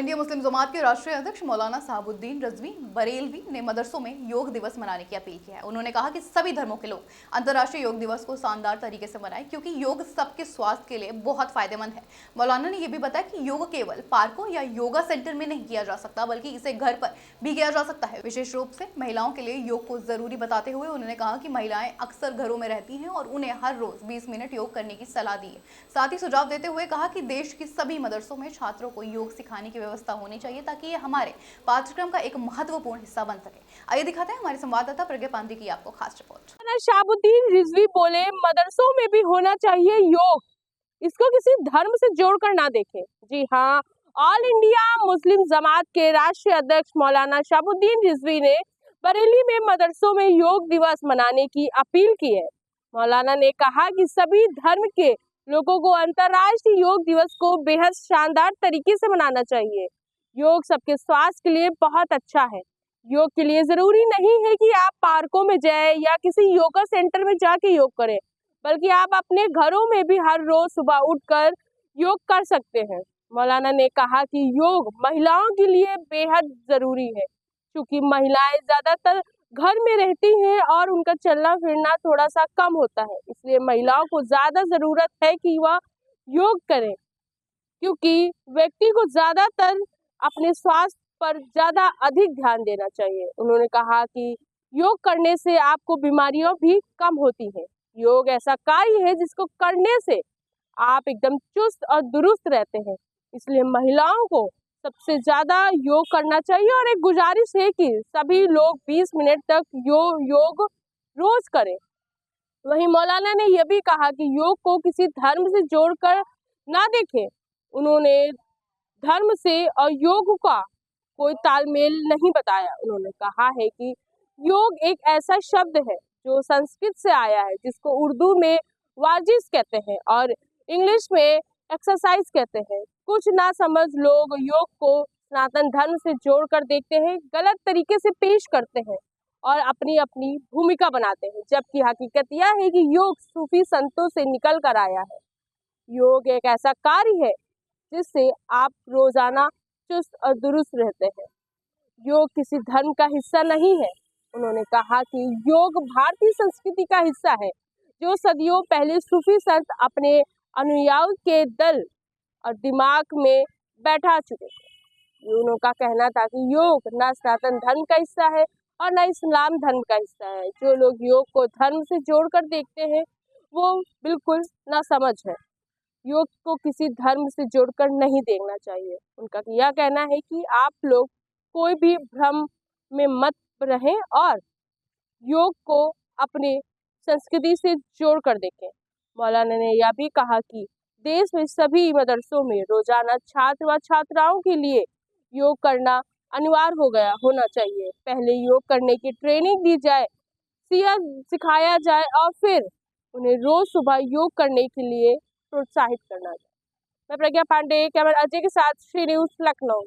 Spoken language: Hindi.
इंडिया मुस्लिम जमात के राष्ट्रीय अध्यक्ष मौलाना साहबुद्दीन रिजवी बरेलवी ने मदरसों में योग दिवस मनाने की अपील की है। उन्होंने कहा कि सभी धर्मों के लोग अंतर्राष्ट्रीय योग दिवस को शानदार तरीके से मनाएं, क्योंकि योग सबके स्वास्थ्य के लिए बहुत फायदेमंद है। मौलाना ने यह भी बताया कि योग केवल पार्कों या योगा सेंटर में नहीं किया जा सकता, बल्कि इसे घर पर भी किया जा सकता है। विशेष रूप से महिलाओं के लिए योग को जरूरी बताते हुए उन्होंने कहा कि महिलाएं अक्सर घरों में रहती हैं और उन्हें हर रोज 20 मिनट योग करने की सलाह दी है। साथ ही सुझाव देते हुए कहा कि देश की सभी मदरसों में छात्रों को योग सिखाने की व्यवस्था होनी चाहिए, ताकि ये हमारे पाठ्यक्रम का एक महत्वपूर्ण हिस्सा बन सके। आइए दिखाते हैं हमारे संवाददाता प्रज्ञा पांडे की आपको खास रिपोर्ट। शाहबुद्दीन रिजवी बोले, मदरसों में भी होना चाहिए योग, इसको किसी धर्म से जोड़कर ना देखें। जी हाँ, ऑल इंडिया मुस्लिम जमात के राष्ट्रीय अध्यक्ष मौलाना शाहबुद्दीन रिजवी ने बरेली में मदरसों में योग दिवस मनाने की अपील की है। मौलाना ने कहा कि सभी धर्म के लोगों को अंतर्राष्ट्रीय योग दिवस को बेहद शानदार तरीके से मनाना चाहिए। योग सबके स्वास्थ्य के लिए बहुत अच्छा है। योग के लिए जरूरी नहीं है कि आप पार्कों में जाएं या किसी योगा सेंटर में जाके योग करें, बल्कि आप अपने घरों में भी हर रोज सुबह उठकर योग कर सकते हैं। मौलाना ने कहा कि योग महिलाओं के लिए बेहद जरूरी है, क्योंकि महिलाएं ज्यादातर घर में रहती हैं और उनका चलना फिरना थोड़ा सा कम होता है। इसलिए महिलाओं को ज्यादा जरूरत है कि वह योग करें, क्योंकि व्यक्ति को ज्यादातर अपने स्वास्थ्य पर ज्यादा अधिक ध्यान देना चाहिए। उन्होंने कहा कि योग करने से आपको बीमारियां भी कम होती हैं। योग ऐसा कार्य है जिसको करने से आप एकदम चुस्त और दुरुस्त रहते हैं। इसलिए महिलाओं को सबसे ज्यादा योग करना चाहिए और एक गुजारिश है कि सभी लोग 20 मिनट तक योग रोज करें। वहीं मौलाना ने यह भी कहा कि योग को किसी धर्म से जोड़कर ना देखें। उन्होंने धर्म से और योग का कोई तालमेल नहीं बताया। उन्होंने कहा है कि योग एक ऐसा शब्द है जो संस्कृत से आया है, जिसको उर्दू में वर्जिश कहते हैं और इंग्लिश में एक्सरसाइज कहते हैं। कुछ ना समझ लोग योग को सनातन धर्म से जोड़कर देखते हैं, गलत तरीके से पेश करते हैं और अपनी अपनी भूमिका बनाते हैं, जबकि हकीकत यह है कि योग सूफी संतों से निकल कर आया है। योग एक ऐसा कार्य है जिससे आप रोजाना चुस्त और दुरुस्त रहते हैं। योग किसी धर्म का हिस्सा नहीं है। उन्होंने कहा कि योग भारतीय संस्कृति का हिस्सा है, जो सदियों पहले सूफी संत अपने अनुयायियों के दल और दिमाग में बैठा चुके थे। उनका कहना था कि योग न सनातन धर्म का हिस्सा है और न इस्लाम धर्म का हिस्सा है। जो लोग योग को धर्म से जोड़कर देखते हैं वो बिल्कुल नासमझ है। योग को किसी धर्म से जोड़कर नहीं देखना चाहिए। उनका यह कहना है कि आप लोग कोई भी भ्रम में मत रहें और योग को अपने संस्कृति से जोड़कर देखें। मौलाना ने यह भी कहा कि देश में सभी मदरसों में रोजाना छात्र व छात्राओं के लिए योग करना अनिवार्य होना चाहिए। पहले योग करने की ट्रेनिंग दी जाए, सिखाया जाए और फिर उन्हें रोज सुबह योग करने के लिए प्रोत्साहित करना जाए। मैं प्रज्ञा पांडे, कैमरा अजय के साथ श्री न्यूज़ लखनऊ।